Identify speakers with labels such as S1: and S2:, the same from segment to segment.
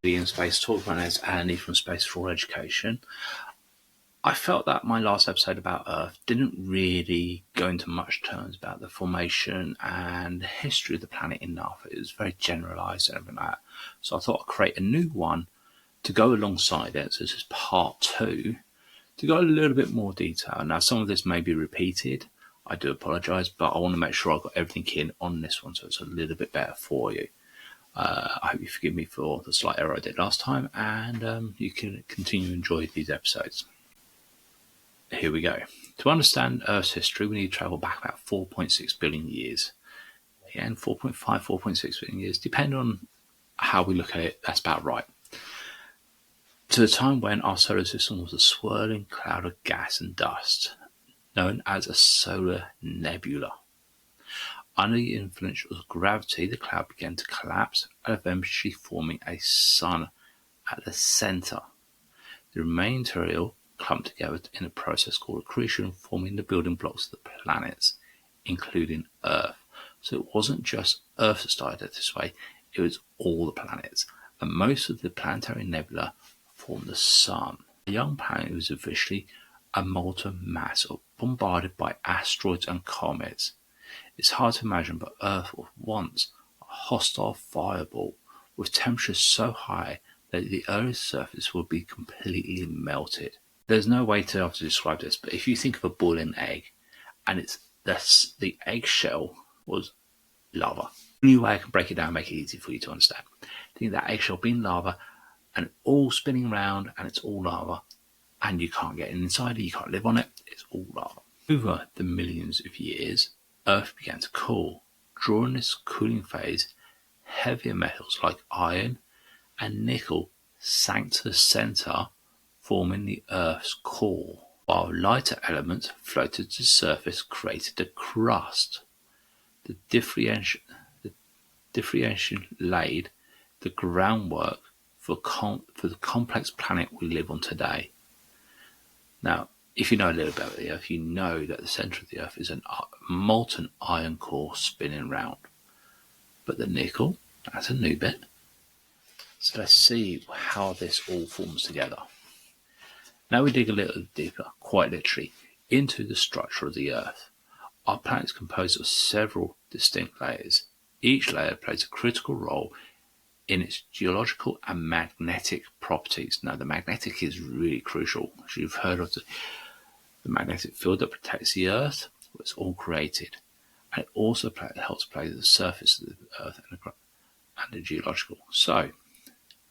S1: In Space, talk about as Andy from Space for Education. I felt that my last episode about Earth didn't really go into much terms about the formation and history of the planet enough. It was very generalised and everything like that. So I thought I'd create a new one to go alongside it. So this is part 2 to go a little bit more detail. Now some of this may be repeated. I do apologise, but I want to make sure I've got everything in on this one so it's a little bit better for you. I hope you forgive me for the slight error I did last time, and you can continue to enjoy these episodes. Here we go. To understand Earth's history, we need to travel back about 4.6 billion years. Again, 4.5, 4.6 billion years, depending on how we look at it, that's about right. To the time when our solar system was a swirling cloud of gas and dust, known as a solar nebula. Under the influence of gravity, the cloud began to collapse and eventually forming a sun at the centre. The remaining material clumped together in a process called accretion, forming the building blocks of the planets, including Earth. So it wasn't just Earth that started this way, it was all the planets. And most of the planetary nebula formed the Sun. The young planet was officially a molten mass bombarded by asteroids and comets. It's hard to imagine, but Earth was once a hostile fireball with temperatures so high that the Earth's surface would be completely melted. There's no way to describe this, but if you think of a boiling egg and the eggshell was lava. The only way I can break it down and make it easy for you to understand. Think of that eggshell being lava and all spinning around and it's all lava and you can't get inside it, you can't live on it, it's all lava. Over the millions of years, Earth began to cool. During this cooling phase, heavier metals like iron and nickel sank to the centre, forming the Earth's core, while lighter elements floated to the surface, created a crust. The differentiation laid the groundwork for the complex planet we live on today. Now, if you know a little about the Earth, you know that the centre of the Earth is a molten iron core spinning round. But the nickel, that's a new bit. So let's see how this all forms together. Now we dig a little deeper, quite literally, into the structure of the Earth. Our planet is composed of several distinct layers. Each layer plays a critical role in its geological and magnetic properties. Now the magnetic is really crucial. As you've heard of the magnetic field that protects the Earth, it's all created. And it also helps play the surface of the Earth and the geological. So,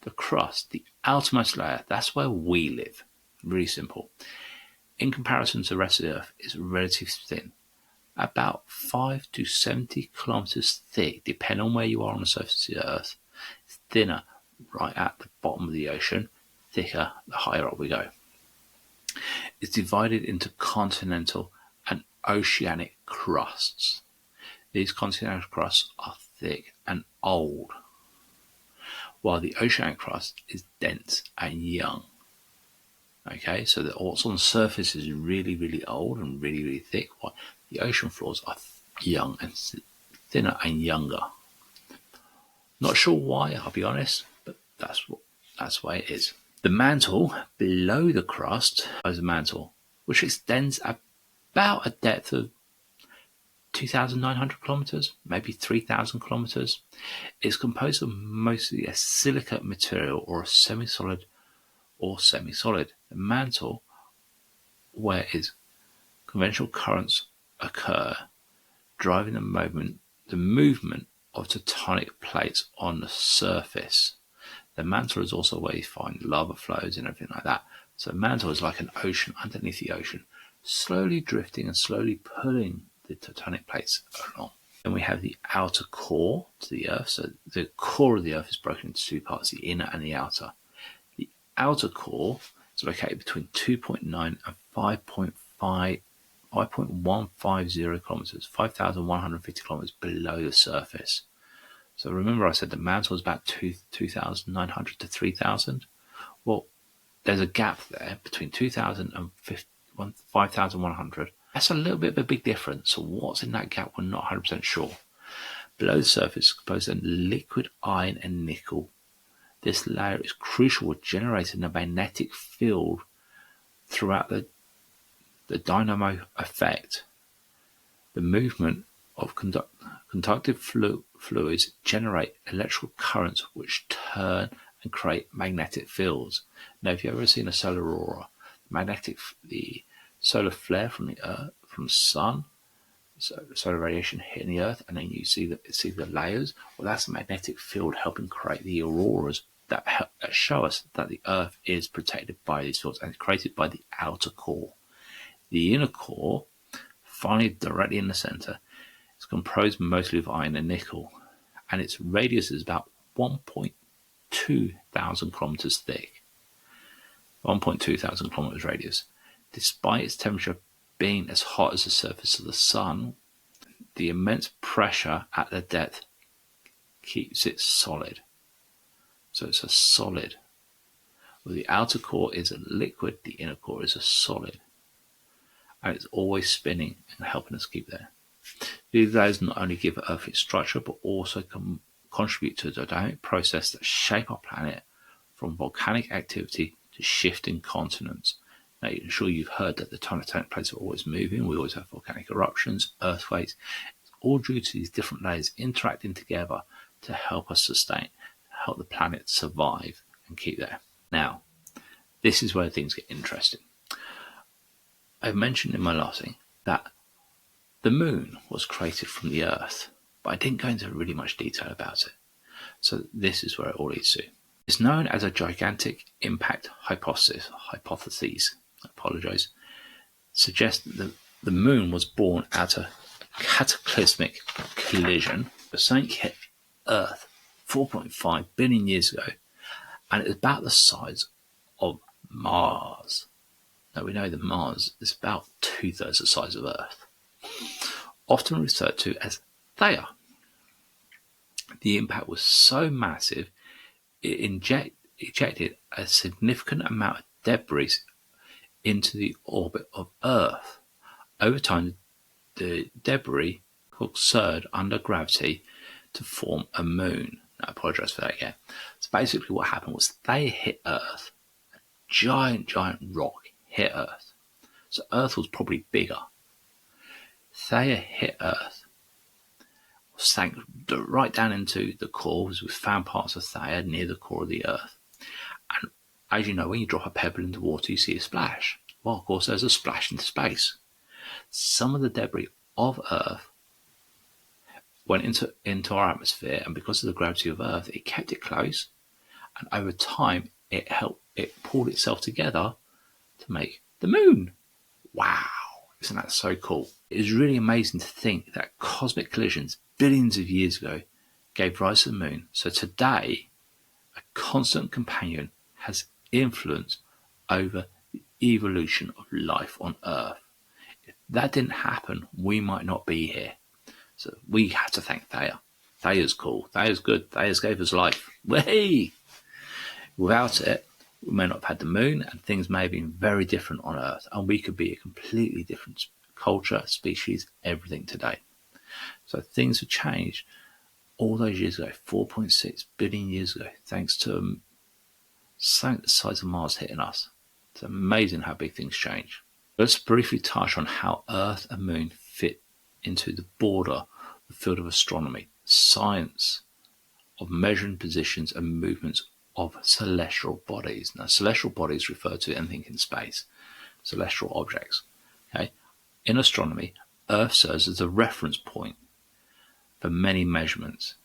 S1: the crust, the outermost layer, that's where we live. Really simple. In comparison to the rest of the Earth, it's relatively thin. About 5 to 70 kilometres thick, depending on where you are on the surface of the Earth. It's thinner right at the bottom of the ocean, thicker the higher up we go. It's divided into continental and oceanic crusts. These continental crusts are thick and old, while the oceanic crust is dense and young. Okay, so what's on the surface is really, really old and really, really thick, while the ocean floors are young and thinner and younger. Not sure why, I'll be honest, but that's the way it is. The mantle below the crust is a mantle which extends about a depth of 2,900 kilometres, maybe 3,000 kilometres. It's composed of mostly a silicate material or a semi-solid or semi-solid. The mantle, where conventional currents occur, driving the movement of tectonic plates on the surface. The mantle is also where you find lava flows and everything like that. So the mantle is like an ocean underneath the ocean, slowly drifting and slowly pulling the tectonic plates along. Then we have the outer core to the Earth. So the core of the Earth is broken into two parts, the inner and the outer. The outer core is located between 2.9 and 5.150 kilometres, 5,150 kilometres below the surface. So remember I said the mantle is about 2,900 to 3,000? Well, there's a gap there between 2,000 and 5,100. That's a little bit of a big difference. So what's in that gap, we're not 100% sure. Below the surface is composed of liquid iron and nickel. This layer is crucial for generating a magnetic field throughout the dynamo effect. The movement of conductive fluids generate electrical currents which turn and create magnetic fields. Now, if you've ever seen a solar aurora, the solar flare from the sun, so solar radiation hitting the Earth, and then you see the layers. Well, that's a magnetic field helping create the auroras that show us that the Earth is protected by these fields, and it's created by the outer core. The inner core, finally directly in the center, is composed mostly of iron and nickel, and its radius is about 1.2 thousand kilometers thick. 1.2 thousand kilometers radius. Despite its temperature being as hot as the surface of the sun, the immense pressure at the depth keeps it solid. So it's a solid. Well, the outer core is a liquid, the inner core is a solid. And it's always spinning and helping us keep there. These layers not only give Earth its structure, but also contribute to the dynamic process that shape our planet, from volcanic activity to shifting continents. Now, I'm sure you've heard that the tectonic plates are always moving. We always have volcanic eruptions, earthquakes. It's all due to these different layers interacting together to help us sustain, help the planet survive and keep there. Now, this is where things get interesting. I mentioned in my last thing that the moon was created from the Earth, but I didn't go into really much detail about it. So this is where it all leads to. It's known as a gigantic impact hypothesis. Suggests that the moon was born out of a cataclysmic collision. The sun hit Earth 4.5 billion years ago, and it's about the size of Mars. Now, we know that Mars is about 2/3 the size of Earth, often referred to as Theia. The impact was so massive, it ejected a significant amount of debris into the orbit of Earth. Over time, the debris surged under gravity to form a moon. I apologise for that again. So basically what happened was they hit Earth. A giant rock hit Earth. So Earth was probably bigger. Theia hit Earth, sank right down into the core, as we found parts of Theia near the core of the Earth. And as you know, when you drop a pebble into water, you see a splash. Well, of course, there's a splash into space. Some of the debris of Earth went into our atmosphere, and because of the gravity of Earth, it kept it close. And over time, it pulled itself together to make the moon. Wow, isn't that so cool? It is really amazing to think that cosmic collisions billions of years ago gave rise to the moon. So today, a constant companion has influence over the evolution of life on Earth. If that didn't happen, we might not be here. So we have to thank Theia. Theia's cool. Theia's good. Theia's gave us life. Way! Without it, we may not have had the moon, and things may have been very different on Earth, and we could be a completely different culture, species, everything today. So things have changed all those years ago, 4.6 billion years ago, thanks to something the size of Mars hitting us. It's amazing how big things change. Let's briefly touch on how Earth and Moon fit into the border, the field of astronomy, science of measuring positions and movements of celestial bodies. Now, celestial bodies refer to anything in space, celestial objects. Okay? In astronomy, Earth serves as a reference point for many measurements.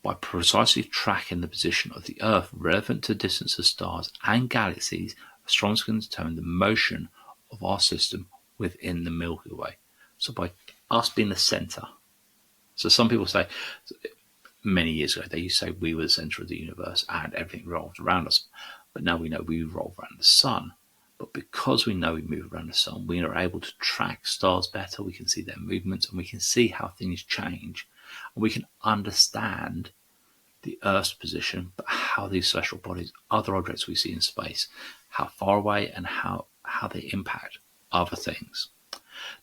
S1: By precisely tracking the position of the Earth relevant to distance of stars and galaxies, astronomers can determine the motion of our system within the Milky Way. So by us being the centre. So some people say, many years ago, they used to say we were the centre of the universe and everything revolved around us. But now we know we revolve around the sun. But because we know we move around the sun, we are able to track stars better. We can see their movements and we can see how things change. And we can understand the Earth's position, but how these celestial bodies, other objects we see in space, how far away and how they impact other things.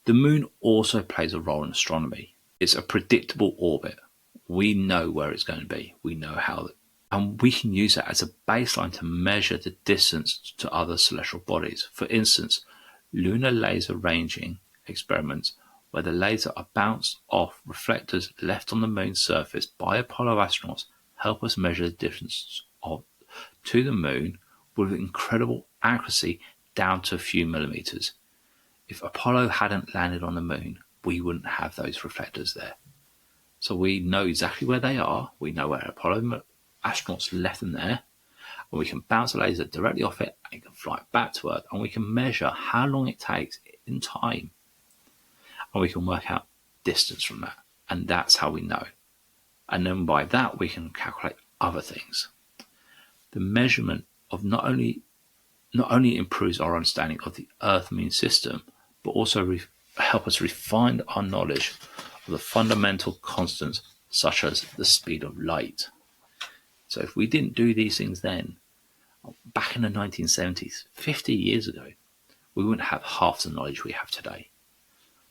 S1: The moon also plays a role in astronomy. It's a predictable orbit. We know where it's going to be. We know how And we can use that as a baseline to measure the distance to other celestial bodies. For instance, lunar laser ranging experiments, where the laser are bounced off reflectors left on the moon's surface by Apollo astronauts, help us measure the distance to the moon with incredible accuracy down to a few millimeters. If Apollo hadn't landed on the moon, we wouldn't have those reflectors there. So we know exactly where they are. We know where Apollo astronauts left them there. And we can bounce a laser directly off it and it can fly back to Earth. And we can measure how long it takes in time. And we can work out distance from that. And that's how we know. And then by that, we can calculate other things. The measurement of not only improves our understanding of the Earth-Moon system, but also help us refine our knowledge of the fundamental constants, such as the speed of light. So if we didn't do these things then, back in the 1970s, 50 years ago, we wouldn't have half the knowledge we have today.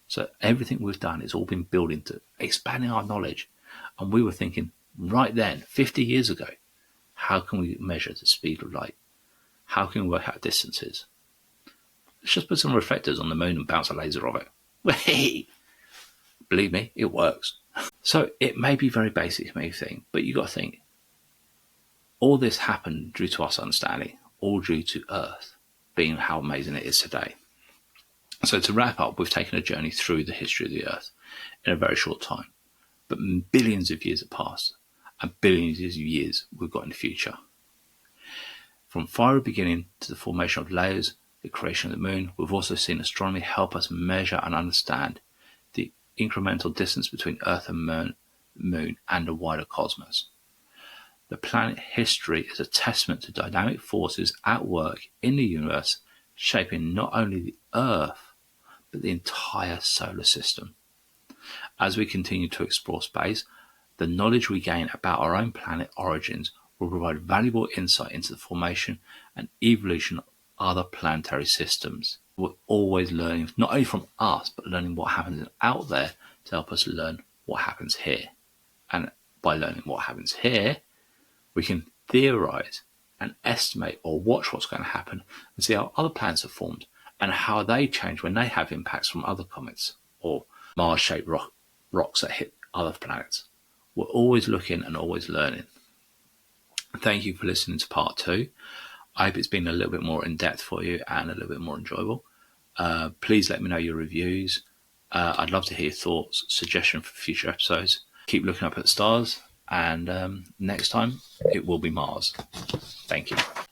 S1: So everything we've done has all been built into expanding our knowledge. And we were thinking right then, 50 years ago, how can we measure the speed of light? How can we work out distances? Let's just put some reflectors on the moon and bounce a laser off it. Whee! Believe me, it works. So it may be very basic, you may think, but you've got to think, all this happened due to us understanding, all due to Earth being how amazing it is today. So to wrap up, we've taken a journey through the history of the Earth in a very short time. But billions of years have passed, and billions of years we've got in the future. From fiery beginning to the formation of layers, the creation of the moon, we've also seen astronomy help us measure and understand the incremental distance between Earth and moon and the wider cosmos. The planet history is a testament to dynamic forces at work in the universe, shaping not only the Earth, but the entire solar system. As we continue to explore space, the knowledge we gain about our own planet origins will provide valuable insight into the formation and evolution of other planetary systems. We're always learning, not only from us, but learning what happens out there to help us learn what happens here. And by learning what happens here, we can theorize and estimate or watch what's going to happen and see how other planets are formed and how they change when they have impacts from other comets or Mars-shaped rocks that hit other planets. We're always looking and always learning. Thank you for listening to part 2. I hope it's been a little bit more in depth for you and a little bit more enjoyable. Please let me know your reviews. I'd love to hear your thoughts, suggestions for future episodes. Keep looking up at the stars, and next time it will be Mars. Thank you.